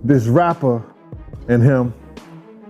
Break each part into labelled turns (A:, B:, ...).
A: This rapper and him,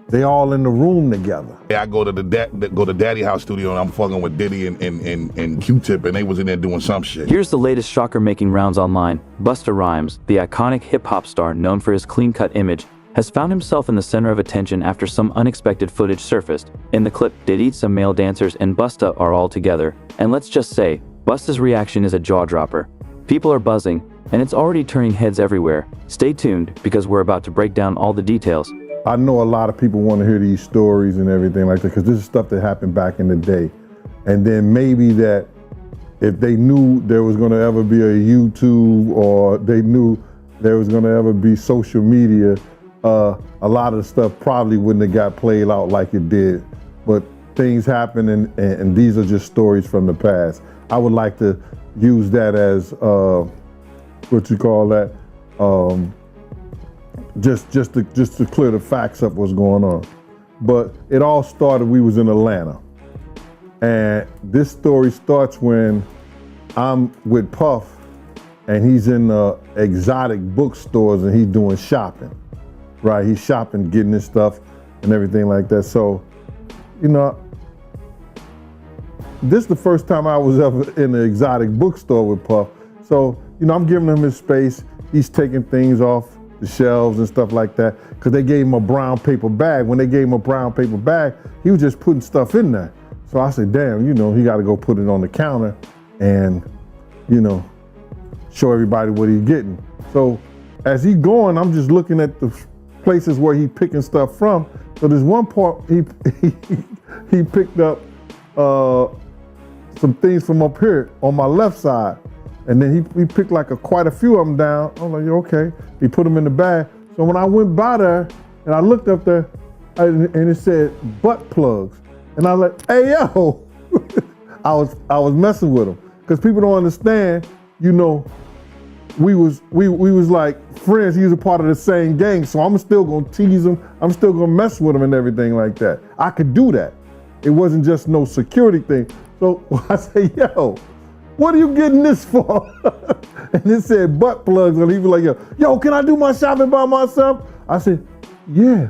A: they all in the room together.
B: I go to Daddy House studio and I'm fucking with Diddy and Q-Tip, and they was in there doing some shit.
C: Here's the latest shocker making rounds online. Busta Rhymes, the iconic hip-hop star known for his clean-cut image, has found himself in the center of attention after some unexpected footage surfaced. In the clip, Diddy, some male dancers, and Busta are all together. And let's just say, Busta's reaction is a jaw-dropper. People are buzzing, and it's already turning heads everywhere. Stay tuned, because we're about to break down all the details.
A: I know a lot of people want to hear these stories and everything like that, because this is stuff that happened back in the day. And then maybe that if they knew there was going to ever be a YouTube, or they knew there was going to ever be social media, a lot of the stuff probably wouldn't have got played out like it did. But things happen, and these are just stories from the past. I would like to use that as, what you call that, just to clear the facts up what's going on. But it all started, we was in Atlanta. And this story starts when I'm with Puff, and he's in exotic bookstores and he's doing shopping, right? He's shopping, getting his stuff and everything like that. So, you know, this is the first time I was ever in an exotic bookstore with Puff. So, you know, I'm giving him his space. He's taking things off the shelves and stuff like that, because they gave him a brown paper bag. When they gave him a brown paper bag, he was just putting stuff in there. So I said, damn, you know, he got to go put it on the counter and, you know, show everybody what he's getting. So as he going, I'm just looking at the places where he picking stuff from. So there's one part he picked up some things from up here on my left side. And then he picked like quite a few of them down. I'm like, okay. He put them in the bag. So when I went by there and I looked up there and it said butt plugs. And I was like, hey, yo. I was messing with him. Because people don't understand, you know, we was like friends. He was a part of the same gang. So I'm still gonna tease him. I'm still gonna mess with him and everything like that. I could do that. It wasn't just no security thing. So I say, yo, what are you getting this for? And it said butt plugs, and he was like, yo, can I do my shopping by myself? I said, yeah,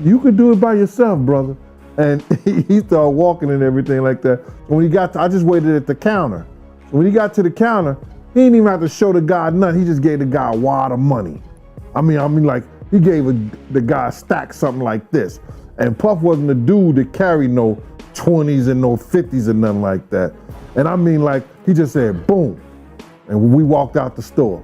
A: you could do it by yourself, brother. And he started walking and everything like that. So when he got to, I just waited at the counter. So when he got to the counter, he didn't even have to show the guy nothing. He just gave the guy a wad of money. I mean, like, he gave the guy a stack, something like this. And Puff wasn't the dude that carried no 20s and no 50s and nothing like that. And I mean, like, he just said, boom. And we walked out the store.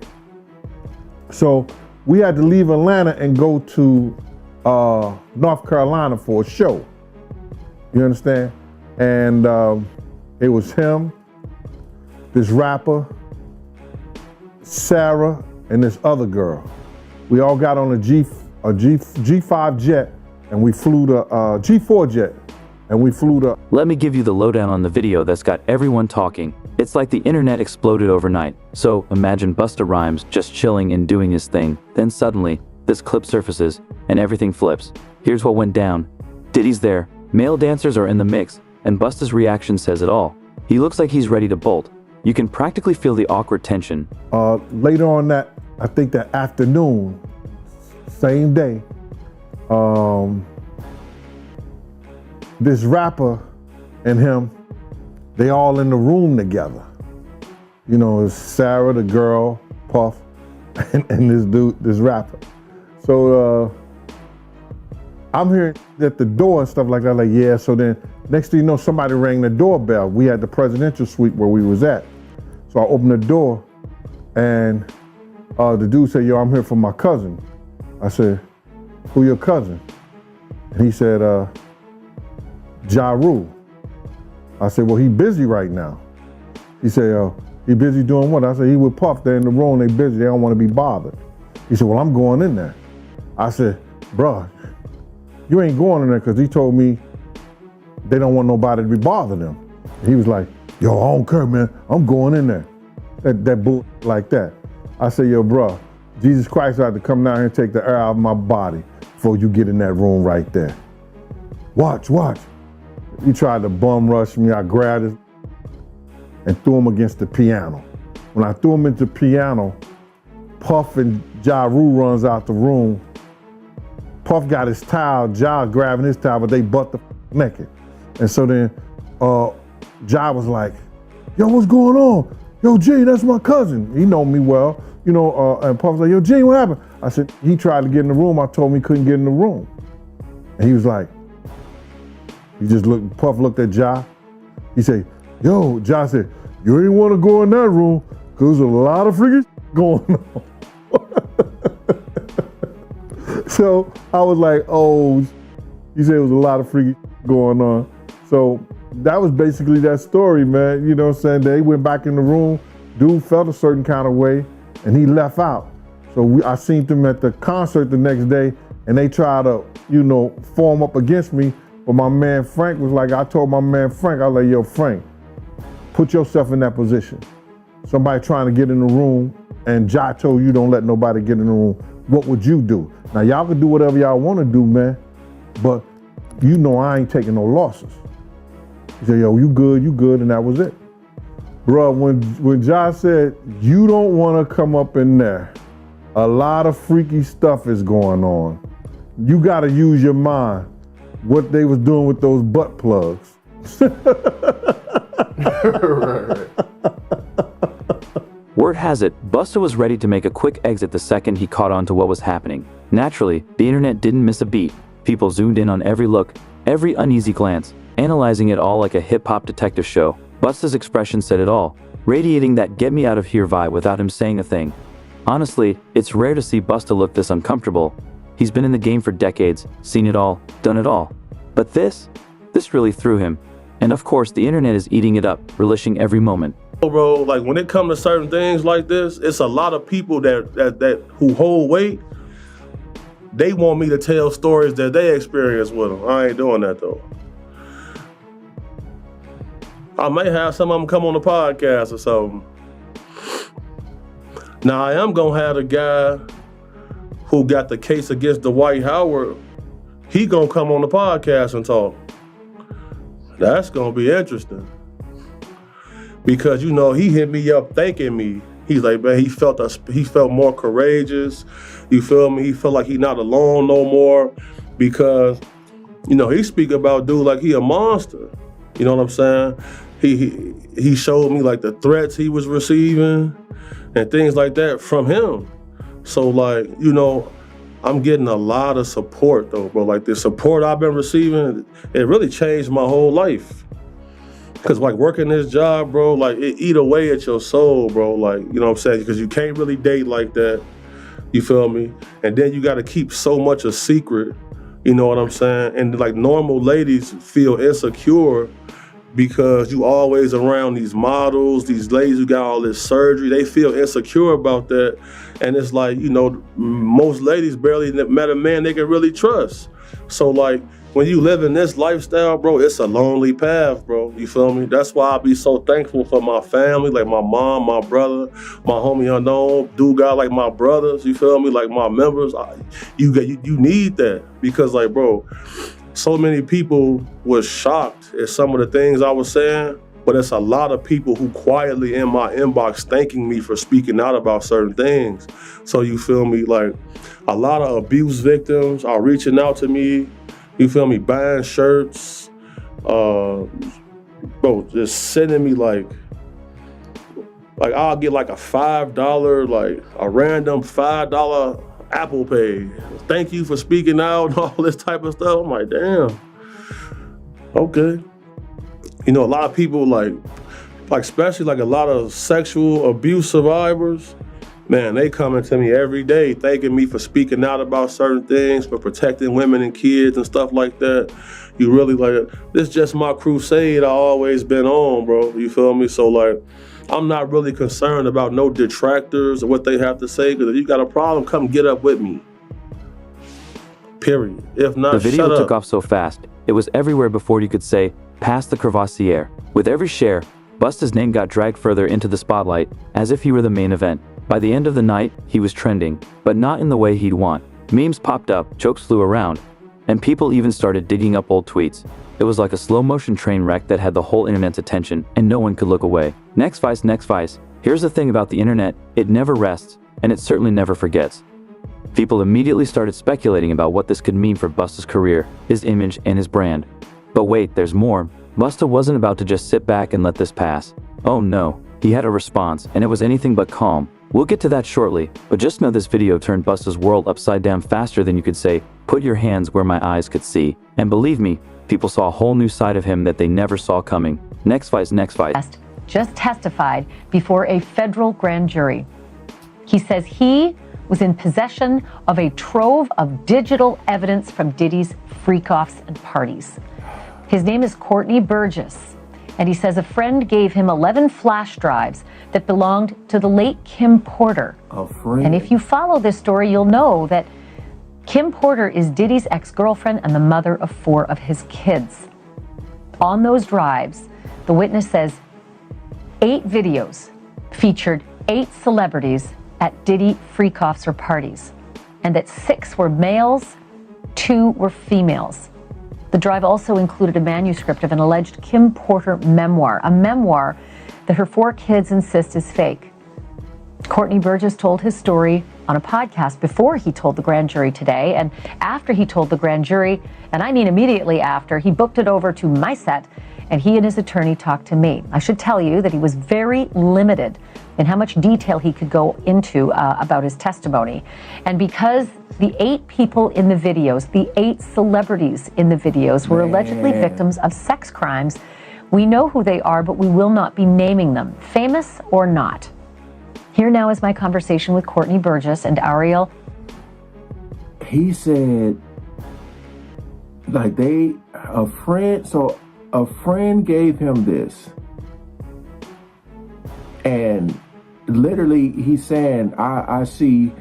A: So we had to leave Atlanta and go to North Carolina for a show. You understand? And it was him, this rapper, Sarah, and this other girl. We all got on a G5 jet, and we flew to G4 jet. And we flew to...
C: Let me give you the lowdown on the video that's got everyone talking. It's like the internet exploded overnight. So imagine Busta Rhymes just chilling and doing his thing. Then suddenly, this clip surfaces and everything flips. Here's what went down. Diddy's there, male dancers are in the mix, and Busta's reaction says it all. He looks like he's ready to bolt. You can practically feel the awkward tension.
A: Later on that, I think that afternoon, same day, this rapper and him, they all in the room together. You know, it's Sarah, the girl, Puff, and this dude, this rapper. So I'm hearing at the door and stuff like that, like, yeah, so then next thing you know, somebody rang the doorbell. We had the presidential suite where we was at. So I opened the door and the dude said, yo, I'm here for my cousin. I said, who your cousin? And he said, Ja Rule. I said, well, he busy right now. He said, he busy doing what? I said, he with Puff, they're in the room, they busy, they don't want to be bothered. He said, well, I'm going in there. I said, bruh, you ain't going in there, because he told me they don't want nobody to be bothering them. He was like, yo, I don't care, man, I'm going in there. That bull like that. I said, yo, bruh, Jesus Christ had to come down here and take the air out of my body before you get in that room right there. Watch. He tried to bum rush me. I grabbed him and threw him against the piano. When I threw him into the piano, Puff and Ja Rule runs out the room. Puff got his towel, Ja grabbing his towel, but they butt the naked. And so then Ja was like, yo, what's going on? Yo, G, that's my cousin. He know me well, and Puff was like, yo, G, what happened? I said, he tried to get in the room. I told him he couldn't get in the room. And he was like, Puff looked at Ja. He said, yo, Ja said, you ain't want to go in that room because there's a lot of freaking going on. So I was like, oh, he said it was a lot of freaking going on. So that was basically that story, man. You know what I'm saying? They went back in the room. Dude felt a certain kind of way, and he left out. So I seen them at the concert the next day, and they tried to, form up against me. But my man Frank was like, I told my man Frank, I was like, yo, Frank, put yourself in that position. Somebody trying to get in the room, and Ja told you don't let nobody get in the room. What would you do? Now, y'all can do whatever y'all want to do, man, but I ain't taking no losses. He said, yo, you good, and that was it. Bruh, when Ja said, you don't want to come up in there, a lot of freaky stuff is going on. You got to use your mind. What they was doing with those butt plugs.
D: Right.
C: Word has it, Busta was ready to make a quick exit the second he caught on to what was happening. Naturally, the internet didn't miss a beat. People zoomed in on every look, every uneasy glance, analyzing it all like a hip-hop detective show. Busta's expression said it all, radiating that get me out of here vibe without him saying a thing. Honestly, it's rare to see Busta look this uncomfortable. He's been in the game for decades, seen it all, done it all. But this really threw him. And of course, the internet is eating it up, relishing every moment.
D: Bro, like when it comes to certain things like this, it's a lot of people that who hold weight. They want me to tell stories that they experienced with them. I ain't doing that though. I may have some of them come on the podcast or something. Now I am gonna have the guy who got the case against Dwight Howard. He gonna come on the podcast and talk. That's gonna be interesting. Because he hit me up thanking me. He's like, man, he felt more courageous. You feel me? He felt like he not alone no more. Because, he speak about dude like he a monster. You know what I'm saying? He showed me like the threats he was receiving and things like that from him. So like, I'm getting a lot of support though, bro. Like the support I've been receiving, it really changed my whole life. Cause like working this job, bro, like it eat away at your soul, bro. Like, you know what I'm saying? Cause you can't really date like that. You feel me? And then you gotta keep so much a secret. You know what I'm saying? And like normal ladies feel insecure because you always around these models, these ladies who got all this surgery. They feel insecure about that. And it's like, most ladies barely met a man they can really trust. So like, when you live in this lifestyle, bro, it's a lonely path, bro. You feel me? That's why I be so thankful for my family, like my mom, my brother, my homie Unknown, dude got like my brothers, you feel me? Like my members. You need that because like, bro, so many people was shocked at some of the things I was saying, but it's a lot of people who quietly in my inbox thanking me for speaking out about certain things. So you feel me? Like a lot of abuse victims are reaching out to me. You feel me? Buying shirts, bro, just sending me like I'll get like a $5, like a random $5 Apple Pay. Thank you for speaking out and all this type of stuff. I'm like, damn, okay. A lot of people like especially like a lot of sexual abuse survivors, man, they coming to me every day thanking me for speaking out about certain things, for protecting women and kids and stuff like that. You really like, this just my crusade I always been on, bro. You feel me? So like, I'm not really concerned about no detractors or what they have to say, because if you got a problem, come get up with me. Period. If not,
C: The video
D: shut up.
C: took off so fast, it was everywhere before you could say, pass the crevassiere. With every share, Busta's name got dragged further into the spotlight, as if he were the main event. By the end of the night, he was trending, but not in the way he'd want. Memes popped up, jokes flew around, and people even started digging up old tweets. It was like a slow-motion train wreck that had the whole internet's attention, and no one could look away. Next vice. Here's the thing about the internet, it never rests. and it certainly never forgets. People immediately started speculating about what this could mean for Busta's career, his image, and his brand. But wait, there's more. Busta wasn't about to just sit back and let this pass. Oh no, he had a response, and it was anything but calm. We'll get to that shortly, but just know this video turned Busta's world upside down faster than you could say, "Put your hands where my eyes could see." And believe me, people saw a whole new side of him that they never saw coming. Next fight.
E: Just testified before a federal grand jury. He says he was in possession of a trove of digital evidence from Diddy's freak-offs and parties. His name is Courtney Burgess, and he says a friend gave him 11 flash drives that belonged to the late Kim Porter.
A: A friend?
E: And if you follow this story, you'll know that Kim Porter is Diddy's ex-girlfriend and the mother of 4 of his kids. On those drives, the witness says 8 videos featured 8 celebrities at Diddy freak-offs or parties, and that 6 were males, 2 were females. The drive also included a manuscript of an alleged Kim Porter memoir, a memoir that her 4 kids insist is fake. Courtney Burgess told his story on a podcast before he told the grand jury today, and after he told the grand jury, and I mean immediately after, he booked it over to my set, and he and his attorney talked to me. I should tell you that he was very limited in how much detail he could go into about his testimony. And because the 8 people in the videos, the 8 celebrities in the videos were allegedly victims of sex crimes, we know who they are, but we will not be naming them, famous or not. Here now is my conversation with Courtney Burgess and Ariel.
F: He said, like a friend gave him this. And literally he's saying, I see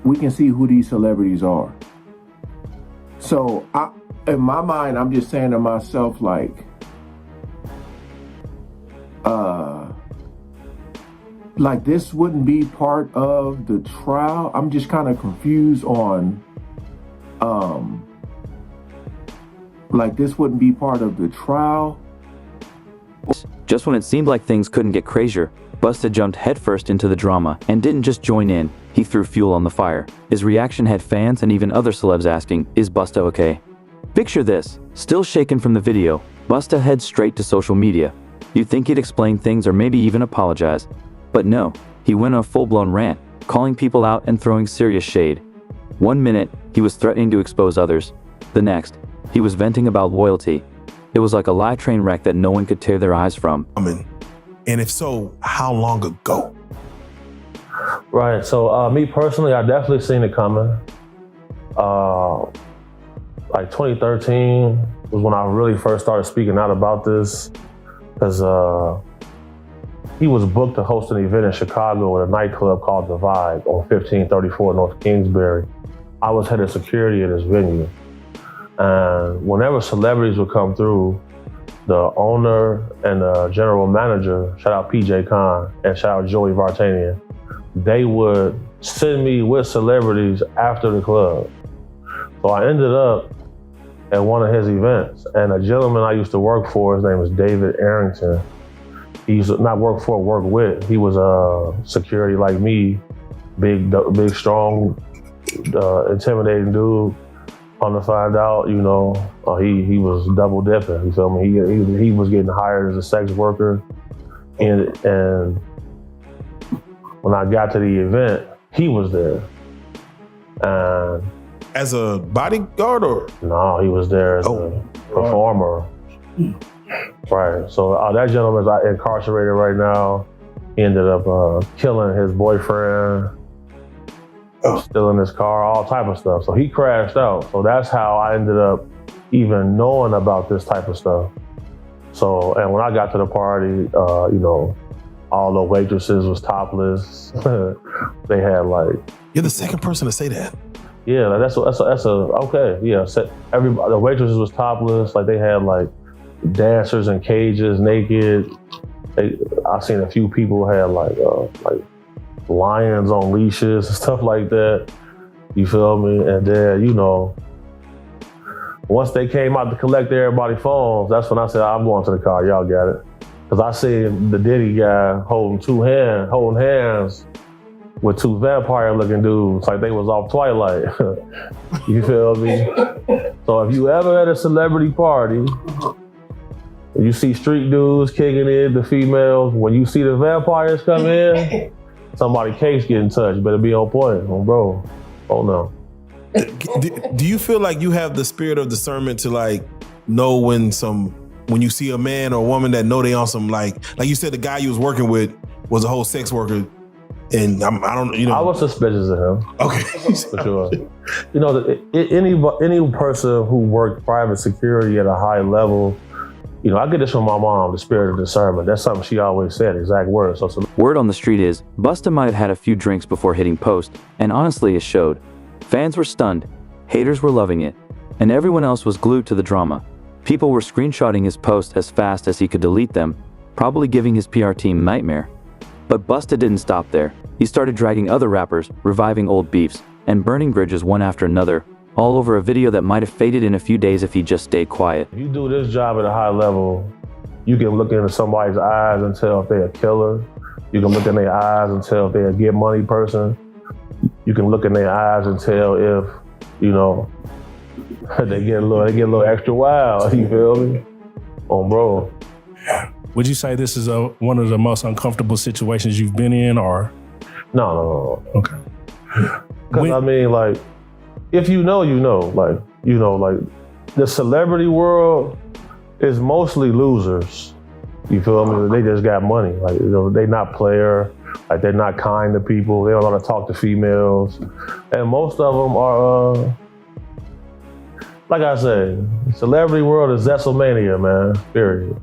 F: we can see who these celebrities are. So in my mind, I'm just saying to myself, like this wouldn't be part of the trial. I'm just kind of confused on, like this wouldn't be part of the trial.
C: Just when it seemed like things couldn't get crazier, Busta jumped headfirst into the drama and didn't just join in, he threw fuel on the fire. His reaction had fans and even other celebs asking, "Is Busta okay?" Picture this, still shaken from the video, Busta heads straight to social media. You'd think he'd explain things or maybe even apologize. But no, he went on a full-blown rant, calling people out and throwing serious shade. One minute, he was threatening to expose others. The next, he was venting about loyalty. It was like a live train wreck that no one could tear their eyes from.
G: And if so, how long ago?
D: Right, so me personally, I definitely seen it coming. Like 2013 was when I really first started speaking out about this, because he was booked to host an event in Chicago at a nightclub called The Vibe on 1534 North Kingsbury. I was head of security at this venue. And whenever celebrities would come through, the owner and the general manager, shout out PJ Khan and shout out Joey Vartanian, they would send me with celebrities after the club. So I ended up at one of his events, and a gentleman I used to work for, his name was David Arrington. He used to not work for, work with. He was a security like me, big, strong, intimidating dude. On to find out, you know, he was double dipping. You feel me? He was getting hired as a sex worker, and when I got to the event, he was there. And
G: as a bodyguard or?
D: No, he was there as a performer. Right. So that gentleman's incarcerated right now. He ended up killing his boyfriend, stealing his car, all type of stuff. So he crashed out. So that's how I ended up even knowing about this type of stuff. So, and when I got to the party, you know, all the waitresses was topless. They had like...
G: You're the second person to say that.
D: Yeah, that's okay. Yeah, everybody, the waitresses was topless. Like they had like dancers in cages, naked. I seen a few people had like lions on leashes and stuff like that. You feel me? And then, you know, once they came out to collect everybody's phones, that's when I said, I'm going to the car, y'all got it. Because I seen the Diddy guy holding hands with two vampire-looking dudes, like they was off Twilight. You feel me? So if you ever at a celebrity party, you see street dudes kicking it, the females, when you see the vampires come in, somebody case getting touched. Better be on point, bro. Oh no.
G: Do you feel like you have the spirit of discernment to like know when you see a man or a woman that know they on some like you said the guy you was working with was a whole sex worker, and I
D: was suspicious of him.
G: Okay,
D: for sure. You know, any person who worked private security at a high level, you know, I get this from my mom, the spirit of discernment. That's something she always said, exact words. So
C: word on the street is Busta might have had a few drinks before hitting post, and honestly, it showed. Fans were stunned, haters were loving it, and everyone else was glued to the drama. People were screenshotting his posts as fast as he could delete them, probably giving his PR team nightmare. But Busta didn't stop there. He started dragging other rappers, reviving old beefs, and burning bridges one after another, all over a video that might have faded in a few days if he just stayed quiet.
D: If you do this job at a high level, you can look into somebody's eyes and tell if they're a killer. You can look in their eyes and tell if they're a get money person. You can look in their eyes and tell if, you know, they get a little extra wild, you feel me? Oh, bro.
H: Would you say this is one of the most uncomfortable situations you've been in, or?
D: No.
H: Okay.
D: Because I mean, like, if you know, like, the celebrity world is mostly losers. You feel me? They just got money. Like, you know, they not player. Like, they're not kind to people. They don't want to talk to females. And most of them are, like I said, celebrity world is Zesselmania, man, period.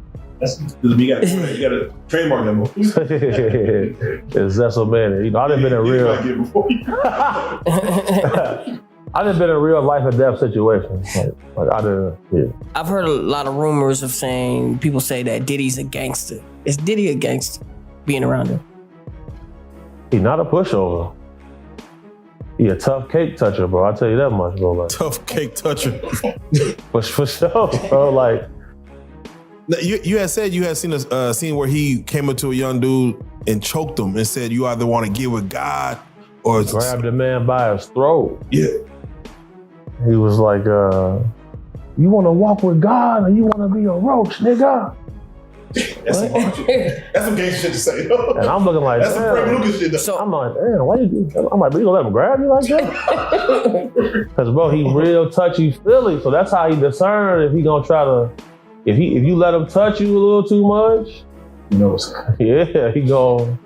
G: You got to trademark that movie.
D: It's Zesselmania. You know, I done been in real life and death situations.
I: I've heard a lot of rumors of saying, people say that Diddy's a gangster. Is Diddy a gangster, being around him?
D: He's not a pushover. He a tough cake toucher, bro. I'll tell you that much, bro. Like,
G: tough cake toucher.
D: for sure, bro. Like,
G: you had said you had seen a scene where he came up to a young dude and choked him and said, "You either want to get with God or
D: grab the man by his throat."
G: Yeah.
D: He was like, "You want to walk with God or you want to be a roach, nigga?"
G: That's some gangster shit to say.
D: And I'm looking like,
G: that's some Frank Lucas shit.
I: So
D: I'm like, damn, why you? I'm like, you gonna let him grab you like that? Because bro, he real touchy feely, so that's how he discern if he gonna try to. If you let him touch you a little too much,
G: you know what's
D: yeah, he gon'.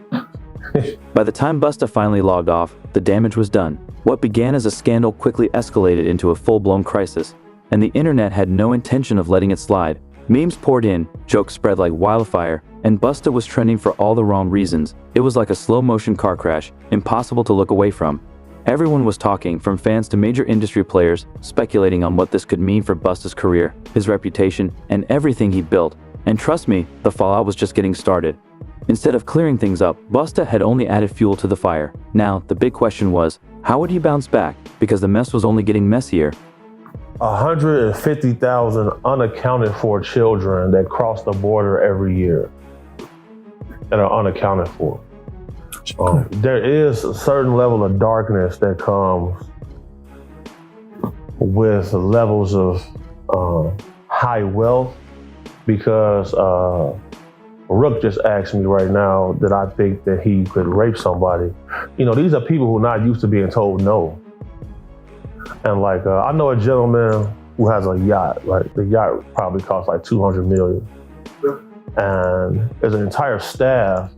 C: By the time Busta finally logged off, the damage was done. What began as a scandal quickly escalated into a full-blown crisis, and the internet had no intention of letting it slide. Memes poured in, jokes spread like wildfire, and Busta was trending for all the wrong reasons. It was like a slow-motion car crash, impossible to look away from. Everyone was talking, from fans to major industry players, speculating on what this could mean for Busta's career, his reputation, and everything he built. And trust me, the fallout was just getting started. Instead of clearing things up, Busta had only added fuel to the fire. Now, the big question was, how would he bounce back? Because the mess was only getting messier.
D: 150,000 unaccounted for children that cross the border every year that are unaccounted for. There is a certain level of darkness that comes with levels of high wealth, because Rook just asked me right now that I think that he could rape somebody. You know, these are people who are not used to being told no. And like, I know a gentleman who has a yacht. Like, the yacht probably costs like $200 million. And there's an entire staff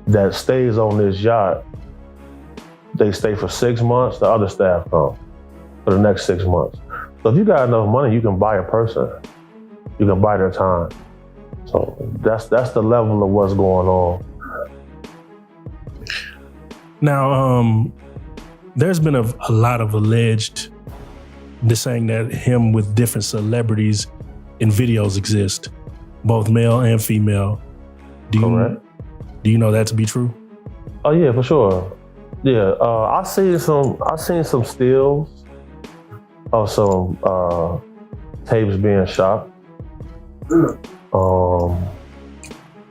D: that stays on this yacht. They stay for 6 months, the other staff come for the next 6 months. So if you got enough money, you can buy a person. You can buy their time. So that's the level of what's going on.
H: Now, there's been a lot of alleged saying that him with different celebrities in videos exist, both male and female.
D: Correct.
H: Do you know that to be true?
D: Oh yeah, for sure. Yeah, I seen some stills of some tapes being shot.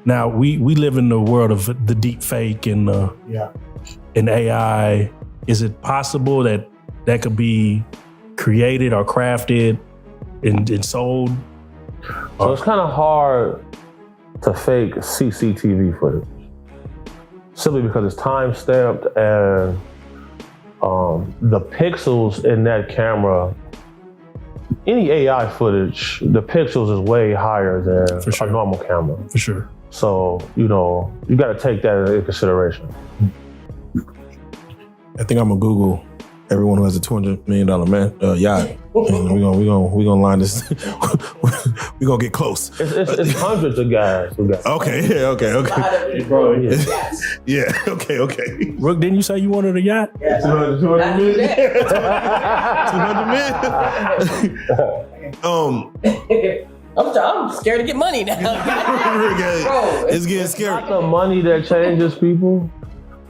H: Now we live in the world of the deep fake and an AI, is it possible that that could be created or crafted and sold?
D: So it's kind of hard to fake CCTV footage, simply because it's time stamped and the pixels in that camera, any AI footage, the pixels is way higher than
H: For sure.
D: a normal camera.
H: For sure.
D: So, you got to take that into consideration.
G: I think I'm gonna Google everyone who has a $200 million yacht, and we gonna line this. we gonna get close.
D: It's hundreds of guys who got.
G: Okay.
D: Bro, yeah.
G: Yeah. Okay.
H: Rook, didn't you say you wanted a yacht?
G: 200 million. 200 million.
I: I'm scared to get money now.
G: It's getting
D: It's
G: scary.
D: not the money that changes people,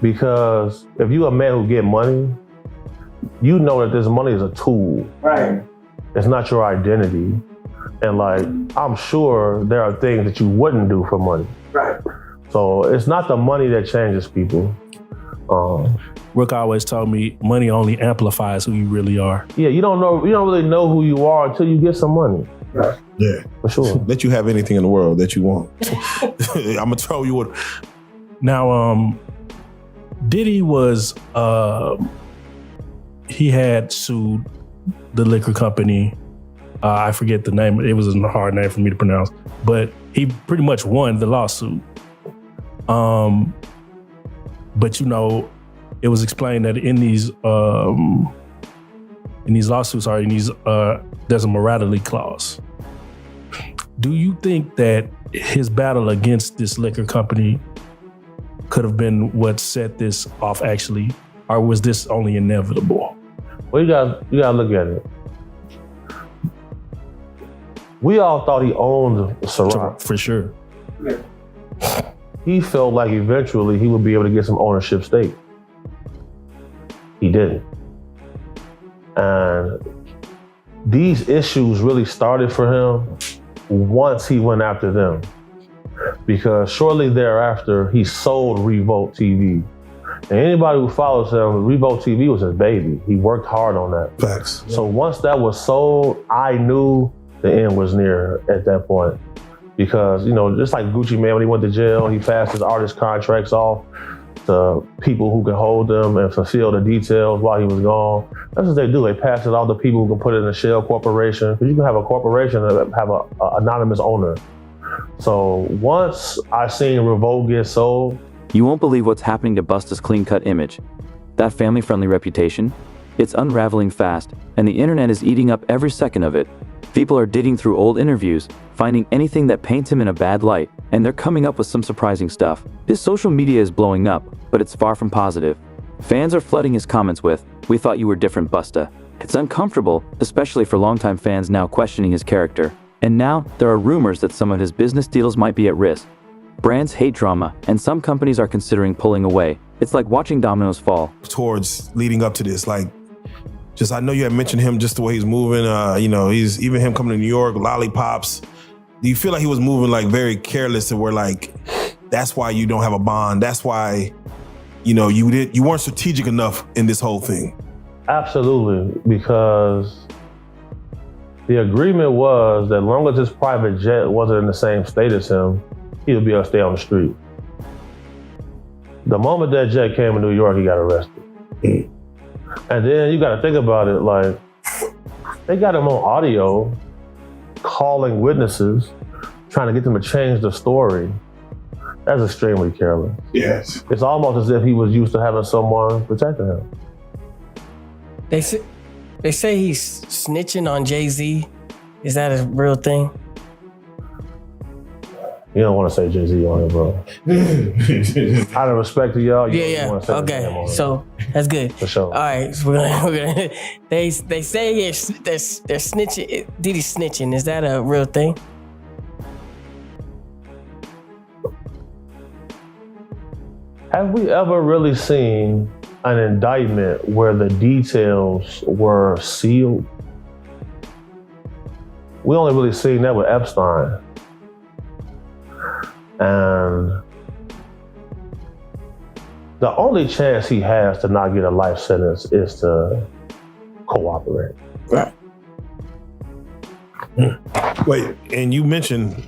D: because if you a man who get money, you know that this money is a tool.
I: Right.
D: It's not your identity. And like, I'm sure there are things that you wouldn't do for money.
I: Right.
D: So it's not the money that changes people.
H: Rook always told me money only amplifies who you really are.
D: Yeah, you don't really know who you are until you get some money.
I: Right.
G: Yeah,
D: for sure.
G: Let you have anything in the world that you want. I'm gonna tell you what.
H: Now, Diddy was he had sued the liquor company. I forget the name. It was a hard name for me to pronounce, but he pretty much won the lawsuit. But it was explained that in these lawsuits there's a morality clause. Do you think that his battle against this liquor company could have been what set this off actually, or was this only inevitable?
D: Well, you gotta look at it. We all thought he owned Ciroc.
H: For sure.
D: He felt like eventually he would be able to get some ownership stake. He didn't. And these issues really started for him once he went after them. Because shortly thereafter, he sold Revolt TV. And anybody who follows him, Revolt TV was his baby. He worked hard on that.
G: Facts.
D: So once that was sold, I knew the end was near at that point. Because, just like Gucci Mane, when he went to jail, he passed his artist contracts off to people who can hold them and fulfill the details while he was gone. That's what they do. They pass it off to people who can put it in a shell corporation. Because you can have a corporation that have an anonymous owner. So once I seen Revolt get sold,
C: You won't believe what's happening to Busta's clean-cut image. That family-friendly reputation? It's unraveling fast, and the internet is eating up every second of it. People are digging through old interviews, finding anything that paints him in a bad light, and they're coming up with some surprising stuff. His social media is blowing up, but it's far from positive. Fans are flooding his comments with, "We thought you were different, Busta." It's uncomfortable, especially for longtime fans now questioning his character. And now, there are rumors that some of his business deals might be at risk. Brands hate drama, and some companies are considering pulling away. It's like watching dominoes fall.
G: Towards leading up to this, I know you had mentioned him, just the way he's moving. He's even him coming to New York, lollipops. Do you feel like he was moving very careless, and where that's why you don't have a bond? That's why, you weren't strategic enough in this whole thing.
D: absolutely, because the agreement was that as long as his private jet wasn't in the same state as him, he would be able to stay on the street. The moment that jet came to New York, he got arrested. And then you got to think about it, they got him on audio, calling witnesses, trying to get them to change the story. That's extremely careless.
G: Yes.
D: It's almost as if he was used to having someone protecting him.
I: They say he's snitching on Jay-Z. Is that a real thing?
D: You don't want to say Jay-Z on it, bro. Out of respect to y'all, you don't want to say his name on it.
I: So that's good.
D: For sure.
I: All right, so we're gonna they say they're snitching. Diddy's snitching. Is that a real thing?
D: Have we ever really seen an indictment where the details were sealed? We only really seen that with Epstein. And The only chance he has to not get a life sentence is to cooperate.
F: Right.
G: Wait, and you mentioned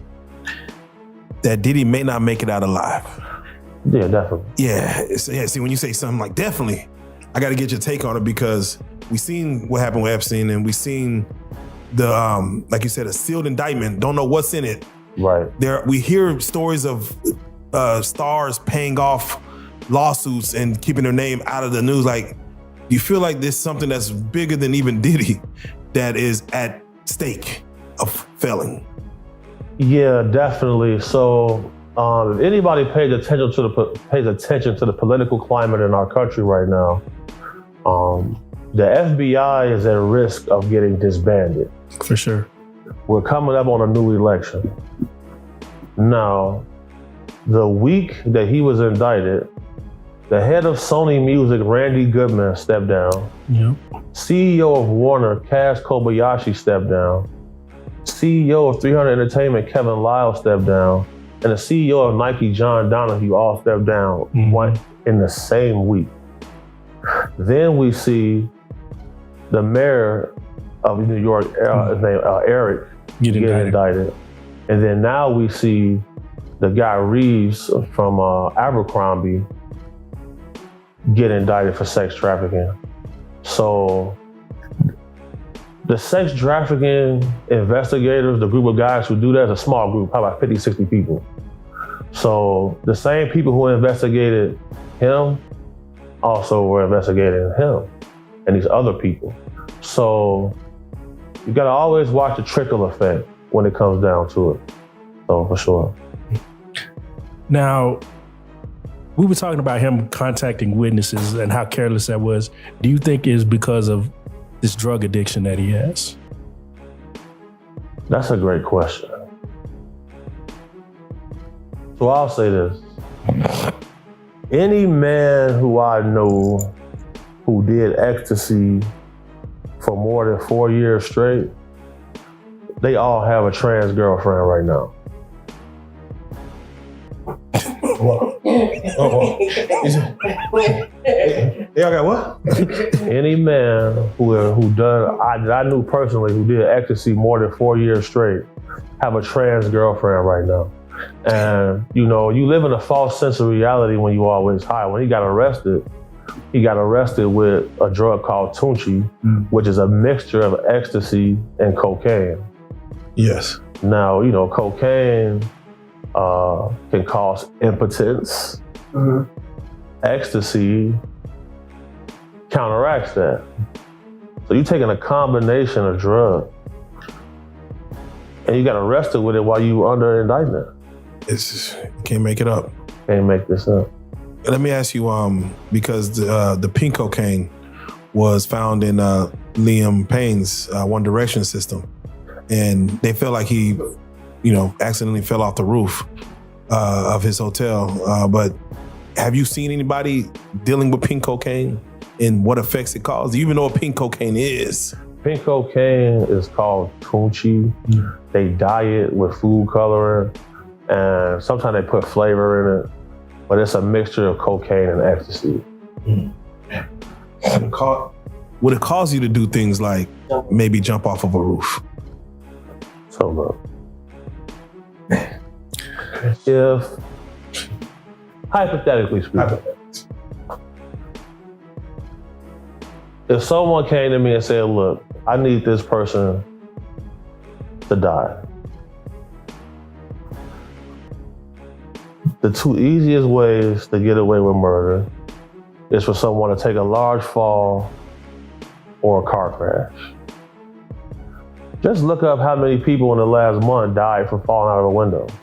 G: that Diddy may not make it out alive.
D: Yeah, definitely.
G: Yeah, see, when you say something like definitely, I got to get your take on it because we seen what happened with Epstein and we seen the, like you said, a sealed indictment, don't know what's in it.
D: Right.
G: We hear stories of stars paying off lawsuits and keeping their name out of the news. Like, you feel like there's something that's bigger than even Diddy that is at stake of failing?
D: Yeah, definitely. So if anybody pays attention to the political climate in our country right now, the FBI is at risk of getting disbanded.
H: For sure.
D: We're coming up on a new election. Now, the week that he was indicted, the head of Sony Music, Randy Goodman, stepped down.
H: Yep.
D: CEO of Warner, Kaz Kobayashi, stepped down. CEO of 300 Entertainment, Kevin Lyle, stepped down. And the CEO of Nike, John Donahue, all stepped down in the same week. Then we see the mayor of New York, his name Eric, get indicted. And then now we see the guy Reeves from Abercrombie get indicted for sex trafficking. So the sex trafficking investigators, the group of guys who do that, is a small group, probably about 50, 60 people. So the same people who investigated him also were investigating him and these other people. So you gotta always watch the trickle effect when it comes down to it. So for sure.
H: Now, we were talking about him contacting witnesses and how careless that was. Do you think it's because of this drug addiction that he has?
D: That's a great question. So I'll say this. Any man who I know who did ecstasy for more than 4 years straight, they all have a trans girlfriend right now.
G: Y'all got what?
D: Any man that I knew personally who did ecstasy more than 4 years straight have a trans girlfriend right now. And you live in a false sense of reality when you always high. When he got arrested with a drug called Tunchi, which is a mixture of ecstasy and cocaine.
G: Yes.
D: Now, cocaine can cause impotence. Ecstasy counteracts that. So you're taking a combination of drugs and you got arrested with it while you were under indictment.
G: You can't make it up.
D: Can't make this up.
G: Let me ask you, because the pink cocaine was found in Liam Payne's One Direction system, and they felt like he, accidentally fell off the roof of his hotel. But have you seen anybody dealing with pink cocaine and what effects it causes? Do you even know what pink cocaine is?
D: Pink cocaine is called Tunchi. They dye it with food coloring, and sometimes they put flavor in it. But it's a mixture of cocaine and ecstasy.
G: Would it cause you to do things like maybe jump off of a roof?
D: So look, if, hypothetically speaking, if someone came to me and said, look, I need this person to die, the two easiest ways to get away with murder is for someone to take a large fall or a car crash. Just look up how many people in the last month died from falling out of a window.